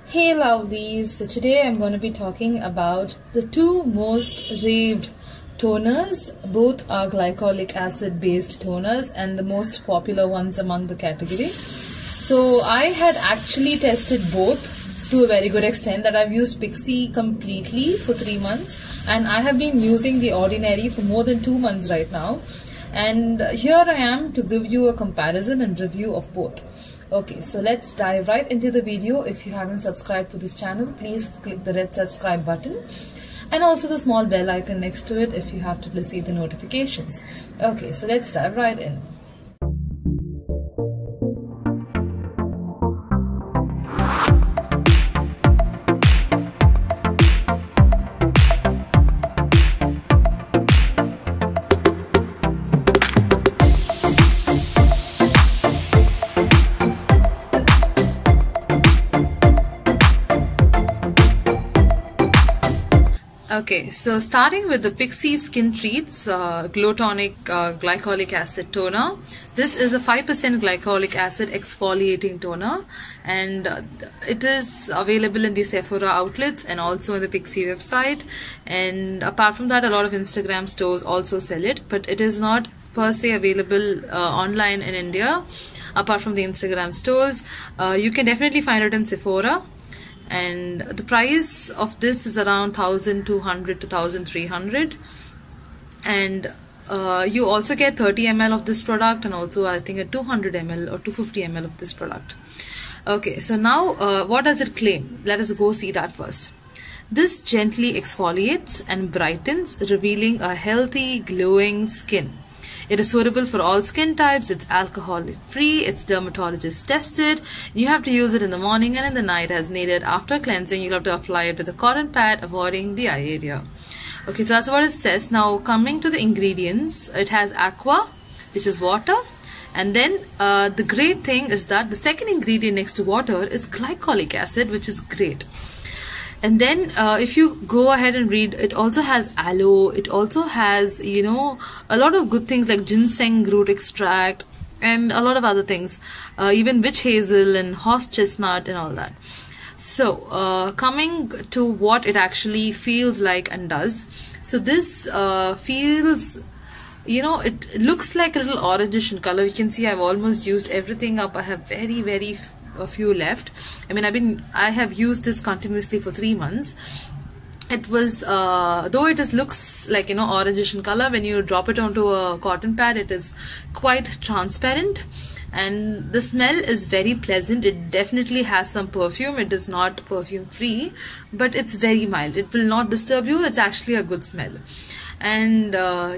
Hey lovelies, so today I'm going to be talking about the two most raved toners. Both are glycolic acid based toners and the most popular ones among the category. So I had actually tested both to a very good extent that I've used Pixi completely for 3 months, and I have been using the Ordinary for more than 2 months right now. And here I am to give you a comparison and review of both. Okay, so let's dive right into the video. If you haven't subscribed to this channel, please click the red subscribe button and also the small bell icon next to it if you have to receive the notifications. Okay, so let's dive right in. Okay, so starting with the Pixi Skin Treats Glow Tonic Glycolic Acid Toner. This is a 5% glycolic acid exfoliating toner, and it is available in the Sephora outlets and also in the Pixi website. And apart from that, a lot of Instagram stores also sell it, but it is not per se available online in India. Apart from the Instagram stores, you can definitely find it in Sephora. And the price of this is around 1,200 to 1,300, and you also get 30 ml of this product, and also I think a 200 ml or 250 ml of this product. Okay, so now what does it claim? Let us go see that first. This gently exfoliates and brightens, revealing a healthy, glowing skin. It is suitable for all skin types. It's alcohol free. It's dermatologist tested. You have to use it in the morning and in the night as needed. After cleansing, you'll have to apply it with a cotton pad, avoiding the eye area. Okay, so that's what it says. Now coming to the ingredients, it has aqua, which is water. And then the great thing is that the second ingredient next to water is glycolic acid, which is great. And then if you go ahead and read, it also has aloe, it also has, you know, a lot of good things like ginseng root extract and a lot of other things, even witch hazel and horse chestnut and all that. So coming to what it actually feels like and does. So this feels, you know, it looks like a little orangish in color. You can see I've almost used everything up. I have very a few left. I mean, I have used this continuously for 3 months. It was though it looks like, you know, orangish in color, when you drop it onto a cotton pad, it is quite transparent, and the smell is very pleasant. It definitely has some perfume. It is not perfume free, but it's very mild. It will not disturb you. It's actually a good smell. And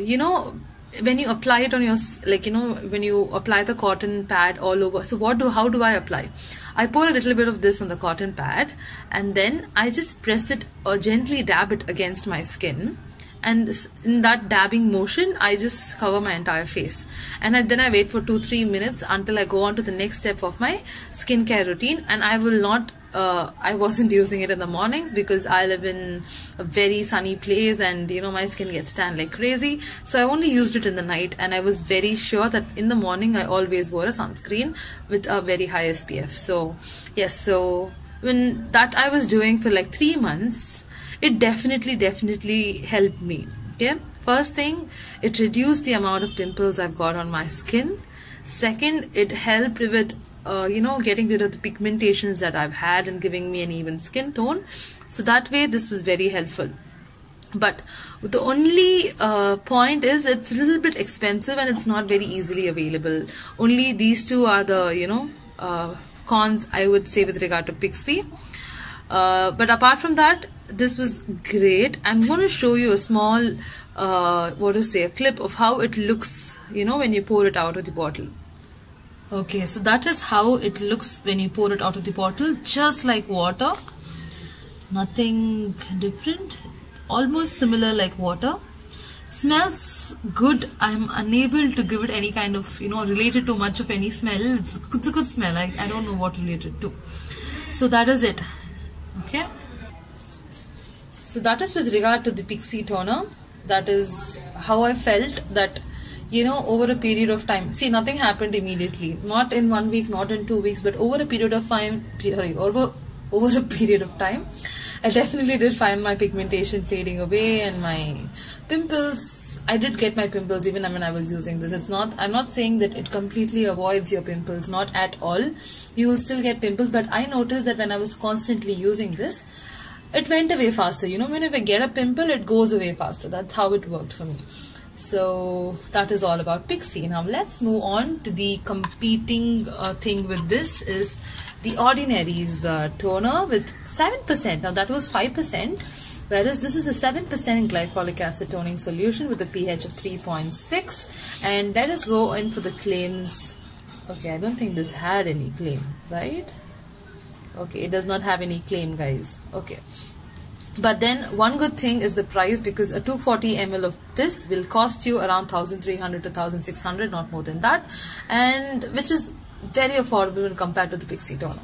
you know, when you apply it on your, like, you know, when you apply the cotton pad all over, so how do I apply? I pour a little bit of this on the cotton pad, and then I just press it or gently dab it against my skin, and in that dabbing motion I just cover my entire face, and then I wait for 2-3 minutes until I go on to the next step of my skincare routine. And I will not I wasn't using it in the mornings because I live in a very sunny place, and you know, my skin gets tan like crazy, so I only used it in the night. And I was very sure that in the morning I always wore a sunscreen with a very high SPF. So yes, so when that I was doing for like 3 months, it definitely helped me. Okay, first thing, it reduced the amount of pimples I've got on my skin. Second, it helped with you know, getting rid of the pigmentations that I've had and giving me an even skin tone. So that way this was very helpful. But the only point is it's a little bit expensive and it's not very easily available. Only these two are the, you know, cons I would say with regard to Pixi. But apart from that, this was great. I'm going to show you a small a clip of how it looks, you know, when you pour it out of the bottle. Okay, so that is how it looks when you pour it out of the bottle, just like water. Nothing different, almost similar like water. Smells good. I'm unable to give it any kind of, you know, related to much of any smell. It's a good smell. I don't know what related to. So that is it. Okay. So that is with regard to the Pixi toner. That is how I felt that you know, over a period of time. See, nothing happened immediately. Not in 1 week, not in 2 weeks, but over a period of time, over over a period of time. I definitely did find my pigmentation fading away and my pimples. I did get my pimples even when I was using this. I'm not saying that it completely avoids your pimples, not at all. You will still get pimples, but I noticed that when I was constantly using this, it went away faster. You know, whenever I get a pimple, it goes away faster. That's how it worked for me. So that is all about Pixi. Now let's move on to the competing thing with this is the Ordinary's toner with 7%. Now that was 5%, whereas this is a 7% glycolic acid toning solution with a pH of 3.6. And let us go in for the claims. Okay, I don't think this had any claim, right? Okay, it does not have any claim, guys. Okay. But then one good thing is the price, because a 240 ml of this will cost you around 1,300 to 1,600, not more than that, and which is very affordable when compared to the Pixi toner.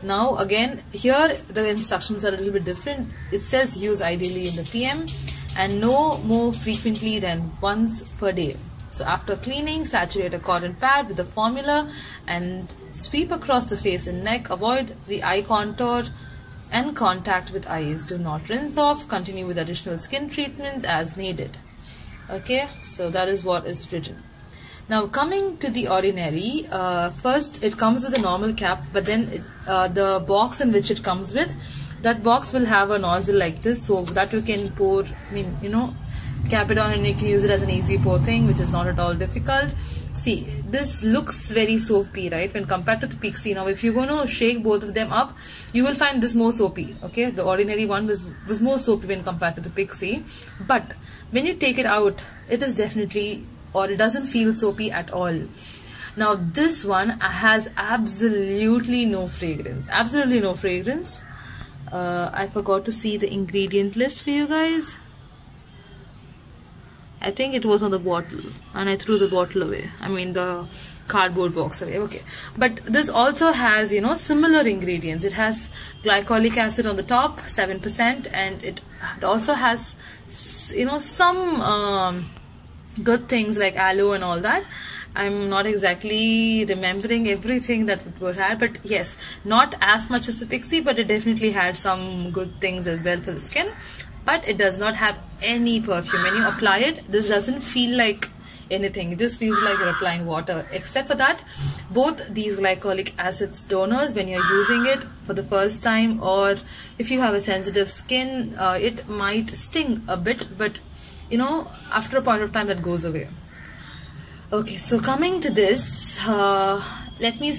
Now again, here the instructions are a little bit different. It says use ideally in the PM and no more frequently than once per day. So after cleaning, saturate a cotton pad with the formula and sweep across the face and neck. Avoid the eye contour and contact with eyes. Do not rinse off. Continue with additional skin treatments as needed. Okay, so that is what is written. Now coming to the Ordinary, first it comes with a normal cap, but then the box in which it comes with, that box will have a nozzle like this, so that you can pour, cap it on and you can use it as an easy pour thing, which is not at all difficult. See, this looks very soapy, right, when compared to the Pixi. Now if you're going to shake both of them up, you will find this more soapy. Okay, the Ordinary one was more soapy when compared to the Pixi, but when you take it out, it is definitely, or it doesn't feel soapy at all. Now this one has absolutely no fragrance. Absolutely no fragrance. I forgot to see the ingredient list for you guys. I think it was on the bottle and I threw the bottle away. I mean the cardboard box away. Okay, but this also has, similar ingredients. It has glycolic acid on the top, 7%, and it also has, some good things like aloe and all that. I'm not exactly remembering everything that it would have, but yes, not as much as the Pixi, but it definitely had some good things as well for the skin. But it does not have any perfume. When you apply it, this doesn't feel like anything. It just feels like you're applying water. Except for that, both these glycolic acid toners, when you're using it for the first time, or if you have a sensitive skin, it might sting a bit, but after a point of time that goes away. Okay, so coming to this, let me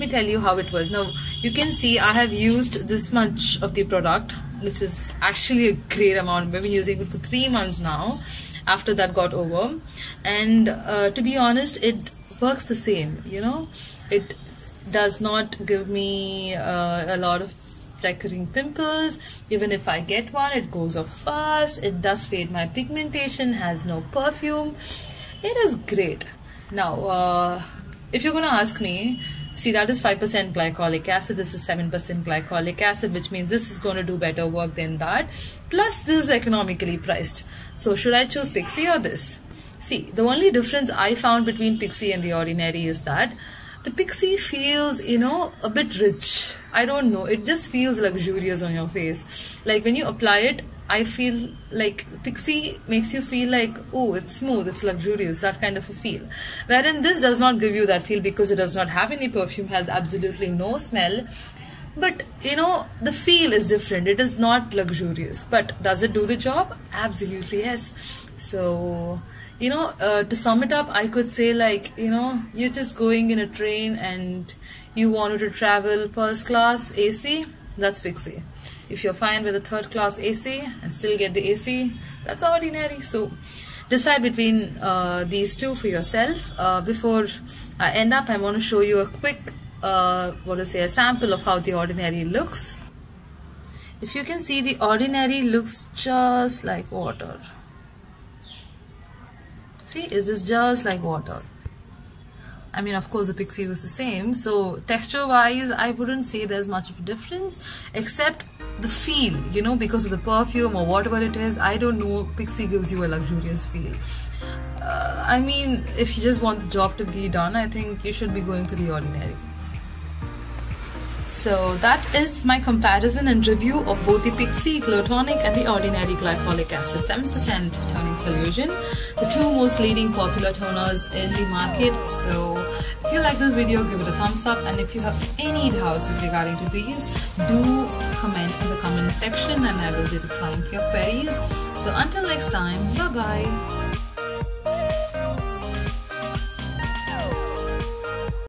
tell you how it was. Now you can see I have used this much of the product, which is actually a great amount. We've been using it for 3 months now. After that got over, and to be honest, it works the same. It does not give me a lot of recurring pimples. Even if I get one, it goes off fast. It does fade my pigmentation. Has no perfume. It is great. Now if you're gonna ask me, see, that is 5% glycolic acid, this is 7% glycolic acid, which means this is going to do better work than that. Plus this is economically priced. So should I choose Pixi or this? See, the only difference I found between Pixi and the Ordinary is that the Pixi feels, a bit rich. I don't know, it just feels luxurious on your face. Like when you apply it, I feel like Pixi makes you feel like, oh, it's smooth, it's luxurious, that kind of a feel. Wherein this does not give you that feel, because it does not have any perfume, has absolutely no smell. But, the feel is different. It is not luxurious. But does it do the job? Absolutely yes. So, to sum it up, I could say like, you're just going in a train and you wanted to travel first class AC, that's Pixi. If you're fine with a third class AC and still get the AC, that's Ordinary. So decide between these two for yourself. Before I end up, I want to show you a quick, a sample of how the Ordinary looks. If you can see, the Ordinary looks just like water. See, it is just like water. I mean, of course, the Pixi was the same. So texture wise, I wouldn't say there's much of a difference, except the feel, because of the perfume or whatever it is. I don't know, Pixi gives you a luxurious feel. I mean, if you just want the job to be done, I think you should be going for the Ordinary. So that is my comparison and review of both the Pixi Glotonic and the ordinary glycolic acid 7% toning solution, the two most leading popular toners in the market. So if you like this video, give it a thumbs up, and if you have any doubts regarding to these, do comment in the comment section and I will be replying to your queries. So until next time, bye bye.